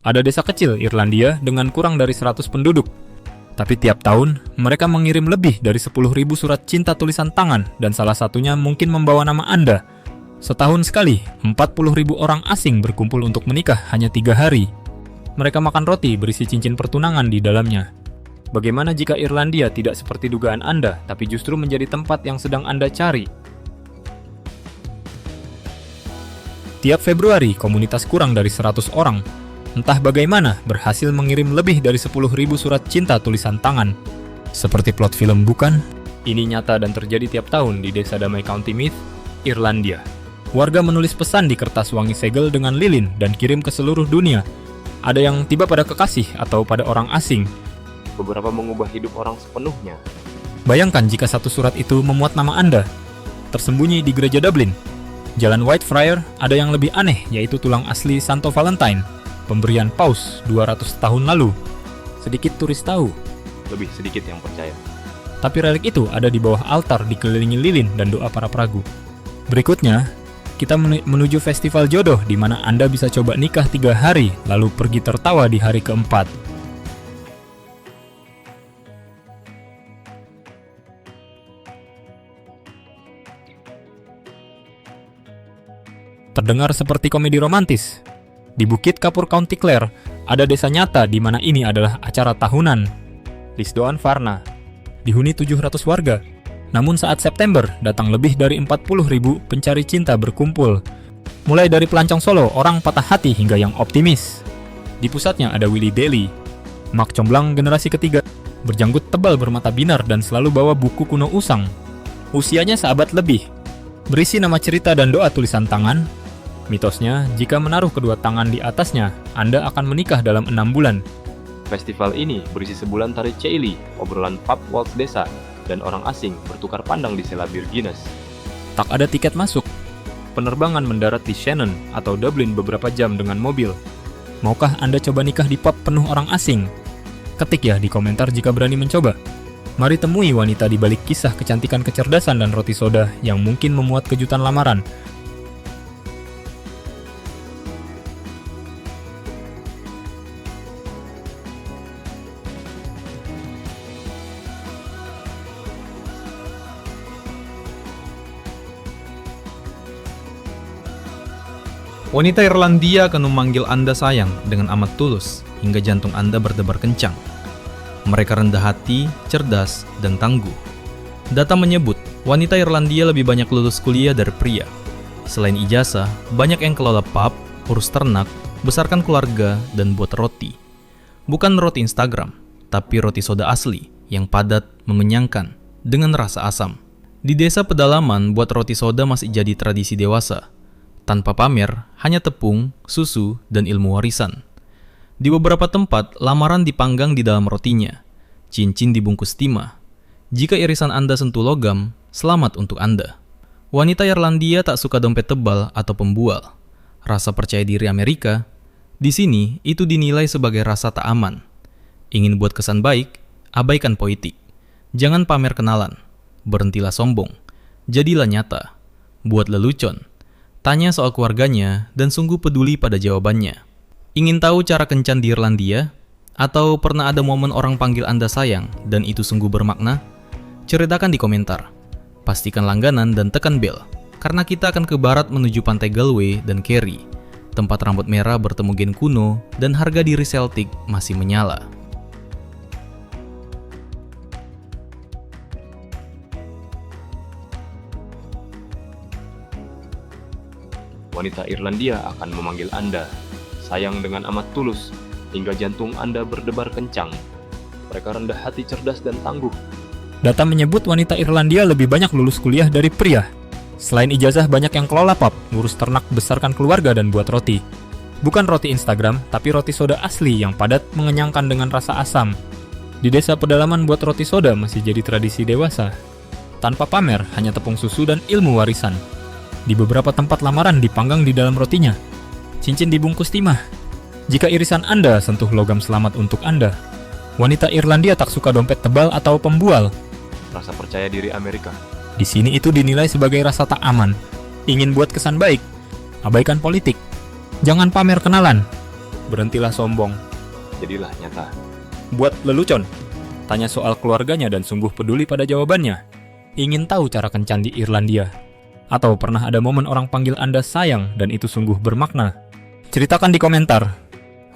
Ada desa kecil Irlandia dengan kurang dari 100 penduduk. Tapi tiap tahun, mereka mengirim lebih dari 10.000 surat cinta tulisan tangan dan salah satunya mungkin membawa nama Anda. Setahun sekali, 40.000 orang asing berkumpul untuk menikah hanya 3 hari. Mereka makan roti berisi cincin pertunangan di dalamnya. Bagaimana jika Irlandia tidak seperti dugaan Anda, tapi justru menjadi tempat yang sedang Anda cari? Tiap Februari, komunitas kurang dari 100 orang, entah bagaimana, berhasil mengirim lebih dari 10.000 surat cinta tulisan tangan. Seperti plot film bukan? Ini nyata dan terjadi tiap tahun di desa Damai County Meath, Irlandia. Warga menulis pesan di kertas wangi segel dengan lilin dan kirim ke seluruh dunia. Ada yang tiba pada kekasih atau pada orang asing. Beberapa mengubah hidup orang sepenuhnya. Bayangkan jika satu surat itu memuat nama Anda, tersembunyi di gereja Dublin. Jalan Whitefriar ada yang lebih aneh, yaitu tulang asli Santo Valentine, pemberian Paus 200 tahun lalu. Sedikit turis tahu, lebih sedikit yang percaya. Tapi relik itu ada di bawah altar dikelilingi lilin dan doa para peragu. Berikutnya, kita menuju festival jodoh di mana Anda bisa coba nikah 3 hari, lalu pergi tertawa di hari keempat. Terdengar seperti komedi romantis. Di Bukit Kapur County Clare, ada desa nyata di mana ini adalah acara tahunan. Lisdoan Varna, dihuni 700 warga. Namun saat September, datang lebih dari 40.000 pencari cinta berkumpul. Mulai dari pelancong solo, orang patah hati hingga yang optimis. Di pusatnya ada Willie Daly, mak comblang generasi ketiga, berjanggut tebal bermata binar dan selalu bawa buku kuno usang. Usianya seabad lebih, berisi nama cerita dan doa tulisan tangan. Mitosnya, jika menaruh kedua tangan di atasnya, Anda akan menikah dalam 6 bulan. Festival ini berisi sebulan tari ceili, obrolan pub waltz desa, dan orang asing bertukar pandang di sela bir Guinness. Tak ada tiket masuk. Penerbangan mendarat di Shannon atau Dublin beberapa jam dengan mobil. Maukah Anda coba nikah di pub penuh orang asing? Ketik ya di komentar jika berani mencoba. Mari temui wanita di balik kisah kecantikan, kecerdasan, dan roti soda yang mungkin memuat kejutan lamaran. Wanita Irlandia akan memanggil Anda sayang dengan amat tulus hingga jantung Anda berdebar kencang. Mereka rendah hati, cerdas, dan tangguh. Data menyebut, wanita Irlandia lebih banyak lulus kuliah dari pria. Selain ijazah, banyak yang kelola pub, urus ternak, besarkan keluarga, dan buat roti. Bukan roti Instagram, tapi roti soda asli yang padat, mengenyangkan, dengan rasa asam. Di desa pedalaman, buat roti soda masih jadi tradisi dewasa. Tanpa pamer, hanya tepung, susu, dan ilmu warisan. Di beberapa tempat, lamaran dipanggang di dalam rotinya. Cincin dibungkus timah. Jika irisan Anda sentuh logam, selamat untuk Anda. Wanita Irlandia tak suka dompet tebal atau pembual. Rasa percaya diri Amerika, di sini itu dinilai sebagai rasa tak aman. Ingin buat kesan baik, abaikan politik. Jangan pamer kenalan. Berhentilah sombong. Jadilah nyata. Buat lelucon. Tanya soal keluarganya dan sungguh peduli pada jawabannya. Ingin tahu cara kencan di Irlandia? Atau pernah ada momen orang panggil Anda sayang dan itu sungguh bermakna? Ceritakan di komentar. Pastikan langganan dan tekan bel, karena kita akan ke barat menuju pantai Galway dan Kerry. Tempat rambut merah bertemu gen kuno dan harga diri Celtic masih menyala. Wanita Irlandia akan memanggil Anda sayang dengan amat tulus hingga jantung Anda berdebar kencang. Mereka rendah hati, cerdas, dan tangguh. Data menyebut wanita Irlandia lebih banyak lulus kuliah dari pria. Selain ijazah, banyak yang kelola pub, ngurus ternak, besarkan keluarga, dan buat roti. Bukan roti Instagram, tapi roti soda asli yang padat, mengenyangkan dengan rasa asam. Di desa pedalaman, buat roti soda masih jadi tradisi dewasa. Tanpa pamer, hanya tepung susu dan ilmu warisan. Di beberapa tempat lamaran dipanggang di dalam rotinya. Cincin dibungkus timah. Jika irisan Anda sentuh logam, selamat untuk Anda. Wanita Irlandia tak suka dompet tebal atau pembual. Rasa percaya diri Amerika. Di sini itu dinilai sebagai rasa tak aman. Ingin buat kesan baik, abaikan politik. Jangan pamer kenalan. Berhentilah sombong. Jadilah nyata. Buat lelucon, tanya soal keluarganya dan sungguh peduli pada jawabannya. Ingin tahu cara kencan di Irlandia? Atau pernah ada momen orang panggil Anda sayang dan itu sungguh bermakna? Ceritakan di komentar.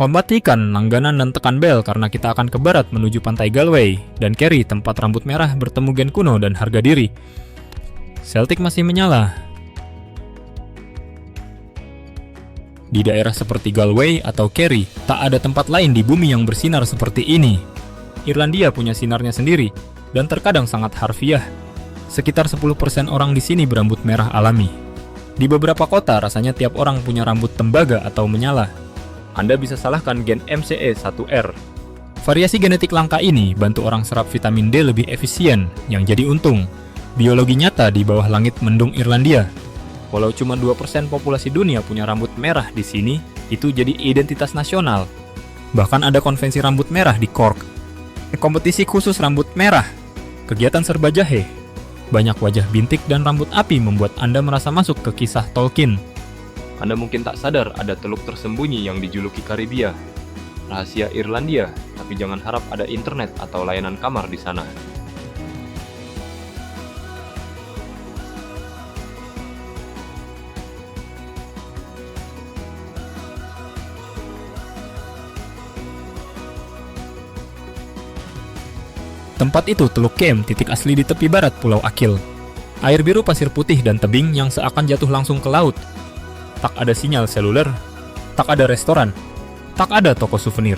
Hormatikan langganan dan tekan bel karena kita akan ke barat menuju pantai Galway dan Kerry, tempat rambut merah bertemu gen kuno dan harga diri. Celtic masih menyala. Di daerah seperti Galway atau Kerry, tak ada tempat lain di bumi yang bersinar seperti ini. Irlandia punya sinarnya sendiri, dan terkadang sangat harfiah. Sekitar 10% orang di sini berambut merah alami. Di beberapa kota, rasanya tiap orang punya rambut tembaga atau menyala. Anda bisa salahkan gen MCE1R. Variasi genetik langka ini bantu orang serap vitamin D lebih efisien, yang jadi untung. Biologi nyata di bawah langit mendung Irlandia. Walau cuma 2% populasi dunia punya rambut merah di sini, itu jadi identitas nasional. Bahkan ada konvensi rambut merah di Cork. Kompetisi khusus rambut merah. Kegiatan serba jahe. Banyak wajah bintik dan rambut api membuat Anda merasa masuk ke kisah Tolkien. Anda mungkin tak sadar ada teluk tersembunyi yang dijuluki Karibia. Rahasia Irlandia, tapi jangan harap ada internet atau layanan kamar di sana. Tempat itu Teluk Kem, titik asli di tepi barat Pulau Akil. Air biru pasir putih dan tebing yang seakan jatuh langsung ke laut. Tak ada sinyal seluler, tak ada restoran, tak ada toko souvenir.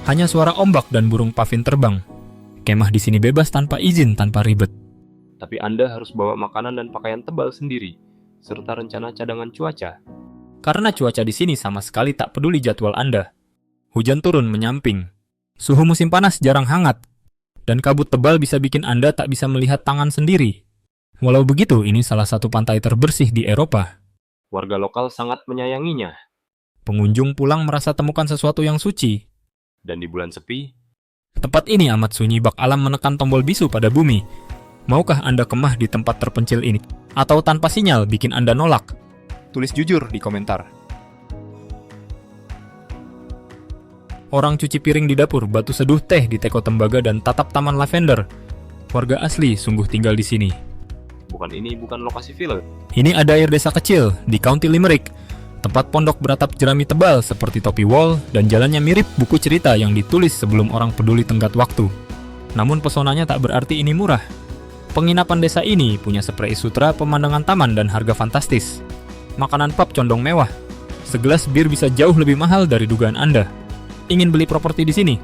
Hanya suara ombak dan burung pavin terbang. Kemah di sini bebas tanpa izin, tanpa ribet. Tapi Anda harus bawa makanan dan pakaian tebal sendiri, serta rencana cadangan cuaca. Karena cuaca di sini sama sekali tak peduli jadwal Anda. Hujan turun menyamping. Suhu musim panas jarang hangat. Dan kabut tebal bisa bikin Anda tak bisa melihat tangan sendiri. Walau begitu, ini salah satu pantai terbersih di Eropa. Warga lokal sangat menyayanginya. Pengunjung pulang merasa temukan sesuatu yang suci. Dan di bulan sepi, Tempat ini amat sunyi, bak alam menekan tombol bisu pada bumi. Maukah Anda kemah di tempat terpencil ini? Atau tanpa sinyal bikin Anda nolak? Tulis jujur di komentar. Orang cuci piring di dapur, batu seduh teh di teko tembaga dan tatap taman lavender. Warga asli sungguh tinggal di sini. bukan lokasi film. Ini ada air desa kecil di County Limerick. Tempat pondok beratap jerami tebal seperti topi wol dan jalannya mirip buku cerita yang ditulis sebelum orang peduli tenggat waktu. Namun pesonanya tak berarti ini murah. Penginapan desa ini punya spray sutra, pemandangan taman, dan harga fantastis. Makanan pub condong mewah. Segelas bir bisa jauh lebih mahal dari dugaan Anda. Ingin beli properti di sini?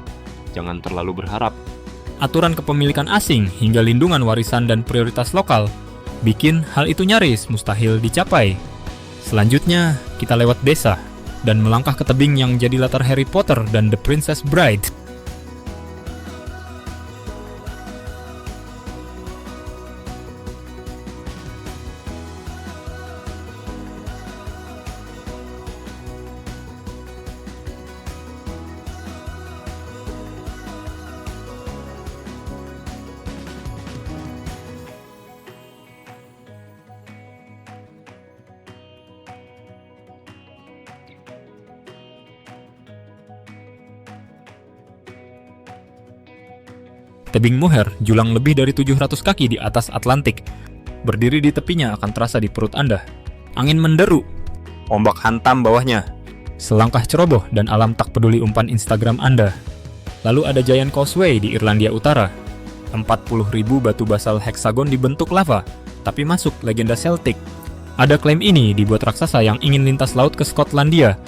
Jangan terlalu berharap. Aturan kepemilikan asing hingga lindungan warisan dan prioritas lokal bikin hal itu nyaris mustahil dicapai. Selanjutnya, kita lewat desa dan melangkah ke tebing yang jadi latar Harry Potter dan The Princess Bride. Tebing Moher julang lebih dari 700 kaki di atas Atlantik. Berdiri di tepinya akan terasa di perut Anda. Angin menderu, ombak hantam bawahnya. Selangkah ceroboh dan alam tak peduli umpan Instagram Anda. Lalu ada Giant Causeway di Irlandia Utara. 40.000 batu basal heksagon dibentuk lava, tapi masuk legenda Celtic. Ada klaim ini dibuat raksasa yang ingin lintas laut ke Skotlandia.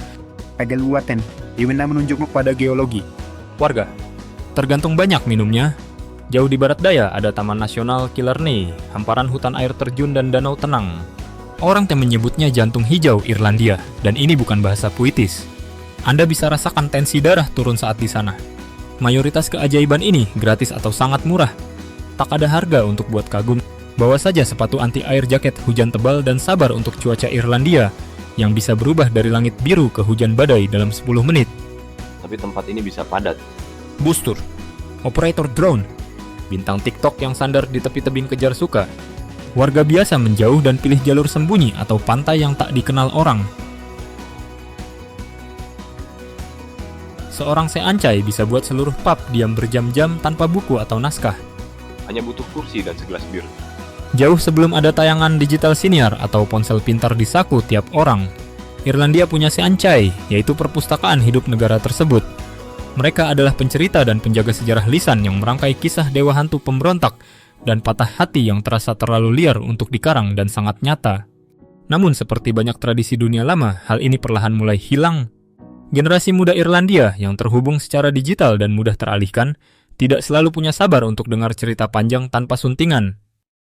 Pagalwaten, dimana menunjukmu pada geologi. Warga, tergantung banyak minumnya. Jauh di barat daya ada Taman Nasional Killarney, hamparan hutan air terjun dan danau tenang. Orang yang menyebutnya jantung hijau Irlandia, dan ini bukan bahasa puitis. Anda bisa rasakan tensi darah turun saat di sana. Mayoritas keajaiban ini gratis atau sangat murah. Tak ada harga untuk buat kagum. Bawa saja sepatu anti air, jaket hujan tebal, dan sabar untuk cuaca Irlandia yang bisa berubah dari langit biru ke hujan badai dalam 10 menit. Tapi tempat ini bisa padat. Bustur, operator drone, bintang TikTok yang sandar di tepi tebing kejar suka. Warga biasa menjauh dan pilih jalur sembunyi atau pantai yang tak dikenal orang. Seorang seancai bisa buat seluruh pub diam berjam-jam tanpa buku atau naskah. Hanya butuh kursi dan segelas bir. Jauh sebelum ada tayangan digital siniar atau ponsel pintar di saku tiap orang, Irlandia punya seancai, yaitu perpustakaan hidup negara tersebut. Mereka adalah pencerita dan penjaga sejarah lisan yang merangkai kisah dewa hantu pemberontak dan patah hati yang terasa terlalu liar untuk dikarang dan sangat nyata. Namun seperti banyak tradisi dunia lama, hal ini perlahan mulai hilang. Generasi muda Irlandia yang terhubung secara digital dan mudah teralihkan, tidak selalu punya sabar untuk dengar cerita panjang tanpa suntingan.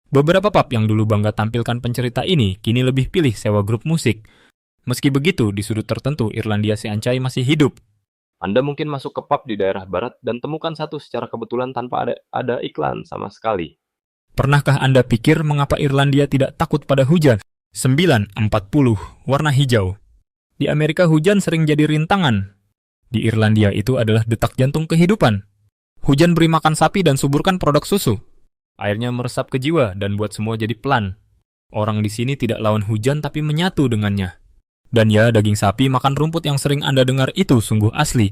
Beberapa pub yang dulu bangga tampilkan pencerita ini, kini lebih pilih sewa grup musik. Meski begitu, di sudut tertentu Irlandia seancai masih hidup. Anda mungkin masuk ke pub di daerah barat dan temukan satu secara kebetulan tanpa ada iklan sama sekali. Pernahkah Anda pikir mengapa Irlandia tidak takut pada hujan? 940, warna hijau. Di Amerika hujan sering jadi rintangan. Di Irlandia itu adalah detak jantung kehidupan. Hujan beri makan sapi dan suburkan produk susu. Airnya meresap ke jiwa dan buat semua jadi pelan. Orang di sini tidak lawan hujan tapi menyatu dengannya. Dan ya, daging sapi makan rumput yang sering Anda dengar itu sungguh asli.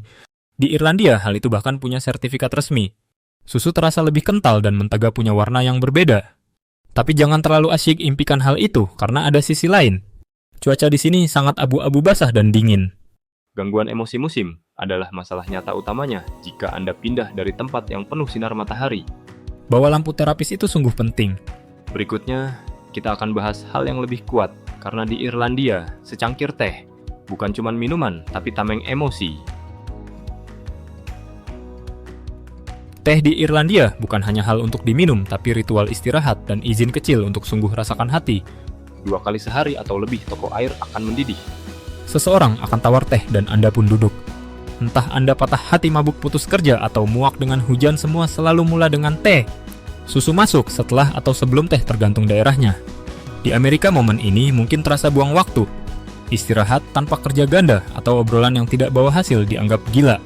Di Irlandia, hal itu bahkan punya sertifikat resmi. Susu terasa lebih kental dan mentega punya warna yang berbeda. Tapi jangan terlalu asyik impikan hal itu, karena ada sisi lain. Cuaca di sini sangat abu-abu basah dan dingin. Gangguan emosi musim adalah masalah nyata utamanya jika Anda pindah dari tempat yang penuh sinar matahari. Bawa lampu terapis itu sungguh penting. Berikutnya, kita akan bahas hal yang lebih kuat, karena di Irlandia, secangkir teh bukan cuma minuman, tapi tameng emosi. Teh di Irlandia bukan hanya hal untuk diminum, tapi ritual istirahat dan izin kecil untuk sungguh rasakan hati. 2 kali sehari atau lebih toko air akan mendidih. Seseorang akan tawar teh dan Anda pun duduk. Entah Anda patah hati mabuk putus kerja atau muak dengan hujan, semua selalu mula dengan teh. Susu masuk setelah atau sebelum teh tergantung daerahnya. Di Amerika momen ini mungkin terasa buang waktu. Istirahat tanpa kerja ganda atau obrolan yang tidak bawa hasil dianggap gila.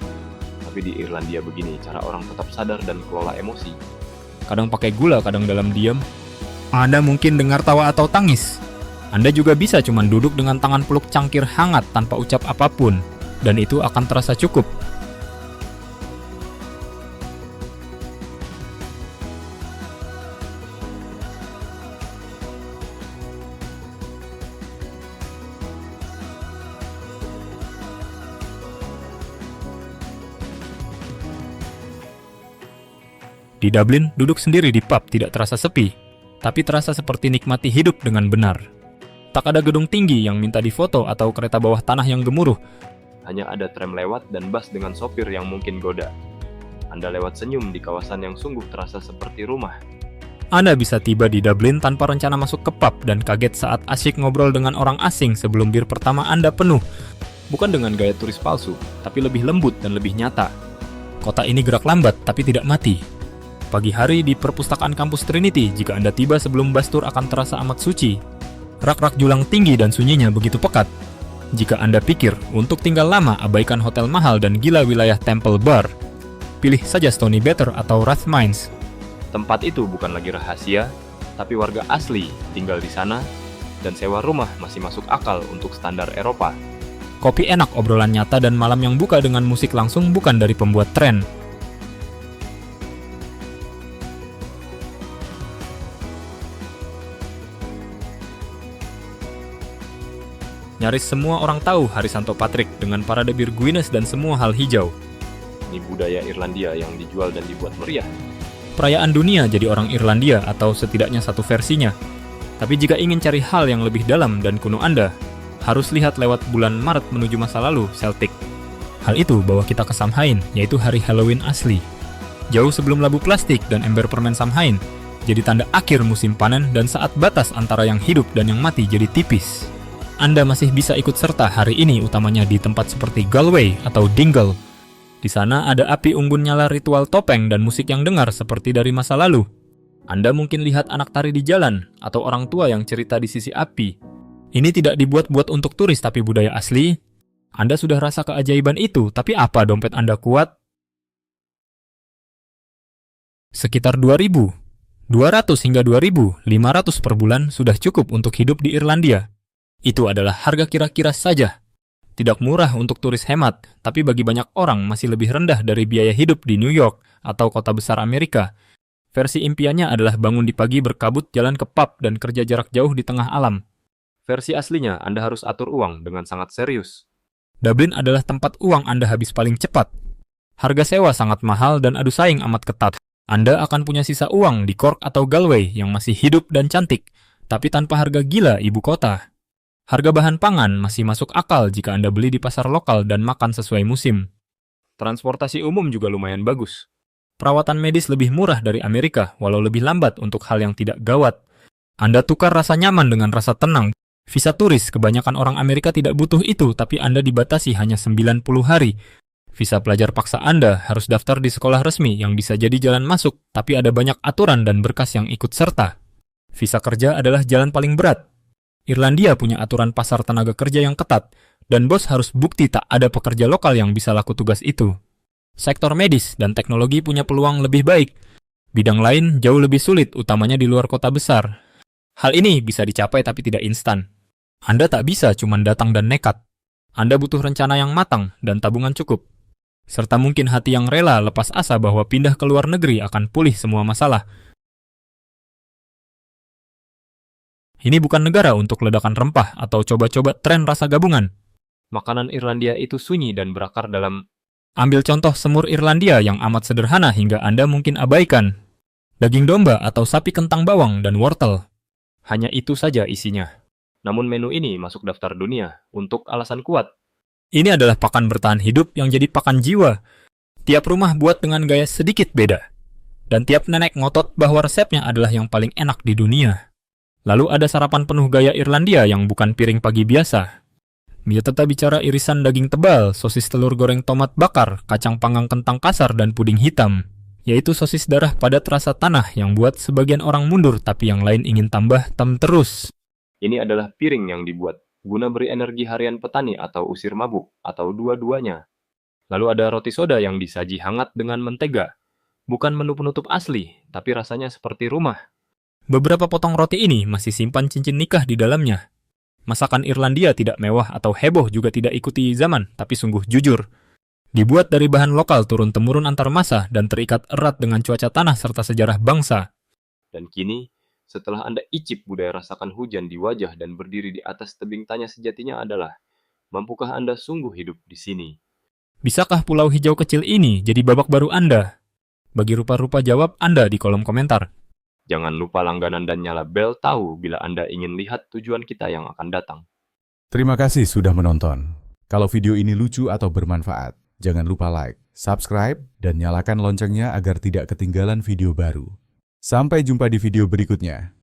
Tapi di Irlandia begini, cara orang tetap sadar dan kelola emosi. Kadang pakai gula, kadang dalam diam. Anda mungkin dengar tawa atau tangis. Anda juga bisa cuma duduk dengan tangan peluk cangkir hangat tanpa ucap apapun. Dan itu akan terasa cukup. Di Dublin, duduk sendiri di pub tidak terasa sepi, tapi terasa seperti nikmati hidup dengan benar. Tak ada gedung tinggi yang minta difoto atau kereta bawah tanah yang gemuruh. Hanya ada tram lewat dan bus dengan sopir yang mungkin goda. Anda lewat senyum di kawasan yang sungguh terasa seperti rumah. Anda bisa tiba di Dublin tanpa rencana masuk ke pub dan kaget saat asyik ngobrol dengan orang asing sebelum bir pertama Anda penuh. Bukan dengan gaya turis palsu, tapi lebih lembut dan lebih nyata. Kota ini gerak lambat tapi tidak mati. Pagi hari di perpustakaan kampus Trinity, jika Anda tiba sebelum bus tour akan terasa amat suci. Rak-rak julang tinggi dan sunyinya begitu pekat. Jika Anda pikir untuk tinggal lama, abaikan hotel mahal dan gila wilayah Temple Bar. Pilih saja Stony Batter atau Rathmines. Tempat itu bukan lagi rahasia, tapi warga asli tinggal di sana, dan sewa rumah masih masuk akal untuk standar Eropa. Kopi enak, obrolan nyata, dan malam yang buka dengan musik langsung bukan dari pembuat tren. Nyaris semua orang tahu Hari Santo Patrick dengan parade bir Guinness dan semua hal hijau. Ini budaya Irlandia yang dijual dan dibuat meriah. Perayaan dunia jadi orang Irlandia atau setidaknya satu versinya. Tapi jika ingin cari hal yang lebih dalam dan kuno Anda, harus lihat lewat bulan Maret menuju masa lalu Celtic. Hal itu bawa kita ke Samhain, yaitu hari Halloween asli. Jauh sebelum labu plastik dan ember permen Samhain, jadi tanda akhir musim panen dan saat batas antara yang hidup dan yang mati jadi tipis. Anda masih bisa ikut serta hari ini utamanya di tempat seperti Galway atau Dingle. Di sana ada api unggun nyala, ritual topeng, dan musik yang dengar seperti dari masa lalu. Anda mungkin lihat anak tari di jalan atau orang tua yang cerita di sisi api. Ini tidak dibuat-buat untuk turis tapi budaya asli. Anda sudah rasa keajaiban itu, tapi apa dompet Anda kuat? Sekitar 2.200 hingga 2.500 per bulan sudah cukup untuk hidup di Irlandia. Itu adalah harga kira-kira saja. Tidak murah untuk turis hemat, tapi bagi banyak orang masih lebih rendah dari biaya hidup di New York atau kota besar Amerika. Versi impiannya adalah bangun di pagi berkabut jalan ke pub dan kerja jarak jauh di tengah alam. Versi aslinya, Anda harus atur uang dengan sangat serius. Dublin adalah tempat uang Anda habis paling cepat. Harga sewa sangat mahal dan adu saing amat ketat. Anda akan punya sisa uang di Cork atau Galway yang masih hidup dan cantik, tapi tanpa harga gila ibu kota. Harga bahan pangan masih masuk akal jika Anda beli di pasar lokal dan makan sesuai musim. Transportasi umum juga lumayan bagus. Perawatan medis lebih murah dari Amerika, walau lebih lambat untuk hal yang tidak gawat. Anda tukar rasa nyaman dengan rasa tenang. Visa turis, kebanyakan orang Amerika tidak butuh itu, tapi Anda dibatasi hanya 90 hari. Visa pelajar paksa Anda harus daftar di sekolah resmi yang bisa jadi jalan masuk, tapi ada banyak aturan dan berkas yang ikut serta. Visa kerja adalah jalan paling berat. Irlandia punya aturan pasar tenaga kerja yang ketat, dan bos harus bukti tak ada pekerja lokal yang bisa laku tugas itu. Sektor medis dan teknologi punya peluang lebih baik. Bidang lain jauh lebih sulit, utamanya di luar kota besar. Hal ini bisa dicapai tapi tidak instan. Anda tak bisa cuma datang dan nekat. Anda butuh rencana yang matang dan tabungan cukup. Serta mungkin hati yang rela lepas asa bahwa pindah ke luar negeri akan pulih semua masalah. Ini bukan negara untuk ledakan rempah atau coba-coba tren rasa gabungan. Makanan Irlandia itu sunyi dan berakar dalam. Ambil contoh semur Irlandia yang amat sederhana hingga Anda mungkin abaikan. Daging domba atau sapi kentang bawang dan wortel. Hanya itu saja isinya. Namun menu ini masuk daftar dunia untuk alasan kuat. Ini adalah pakan bertahan hidup yang jadi pakan jiwa. Tiap rumah buat dengan gaya sedikit beda. Dan tiap nenek ngotot bahwa resepnya adalah yang paling enak di dunia. Lalu ada sarapan penuh gaya Irlandia yang bukan piring pagi biasa. Biasa bicara irisan daging tebal, sosis telur goreng tomat bakar, kacang panggang kentang kasar, dan puding hitam. Yaitu sosis darah padat rasa tanah yang buat sebagian orang mundur tapi yang lain ingin tambah terus. Ini adalah piring yang dibuat guna beri energi harian petani atau usir mabuk, atau dua-duanya. Lalu ada roti soda yang disaji hangat dengan mentega. Bukan menu penutup asli, tapi rasanya seperti rumah. Beberapa potong roti ini masih simpan cincin nikah di dalamnya. Masakan Irlandia tidak mewah atau heboh juga tidak ikuti zaman, tapi sungguh jujur. Dibuat dari bahan lokal turun-temurun antar masa dan terikat erat dengan cuaca tanah serta sejarah bangsa. Dan kini, setelah Anda icip budaya rasakan hujan di wajah dan berdiri di atas tebing tanya sejatinya adalah, mampukah Anda sungguh hidup di sini? Bisakah pulau hijau kecil ini jadi babak baru Anda? Bagi rupa-rupa jawab Anda di kolom komentar. Jangan lupa langganan dan nyala bel tahu bila Anda ingin lihat tujuan kita yang akan datang. Terima kasih sudah menonton. Kalau video ini lucu atau bermanfaat, jangan lupa like, subscribe, dan nyalakan loncengnya agar tidak ketinggalan video baru. Sampai jumpa di video berikutnya.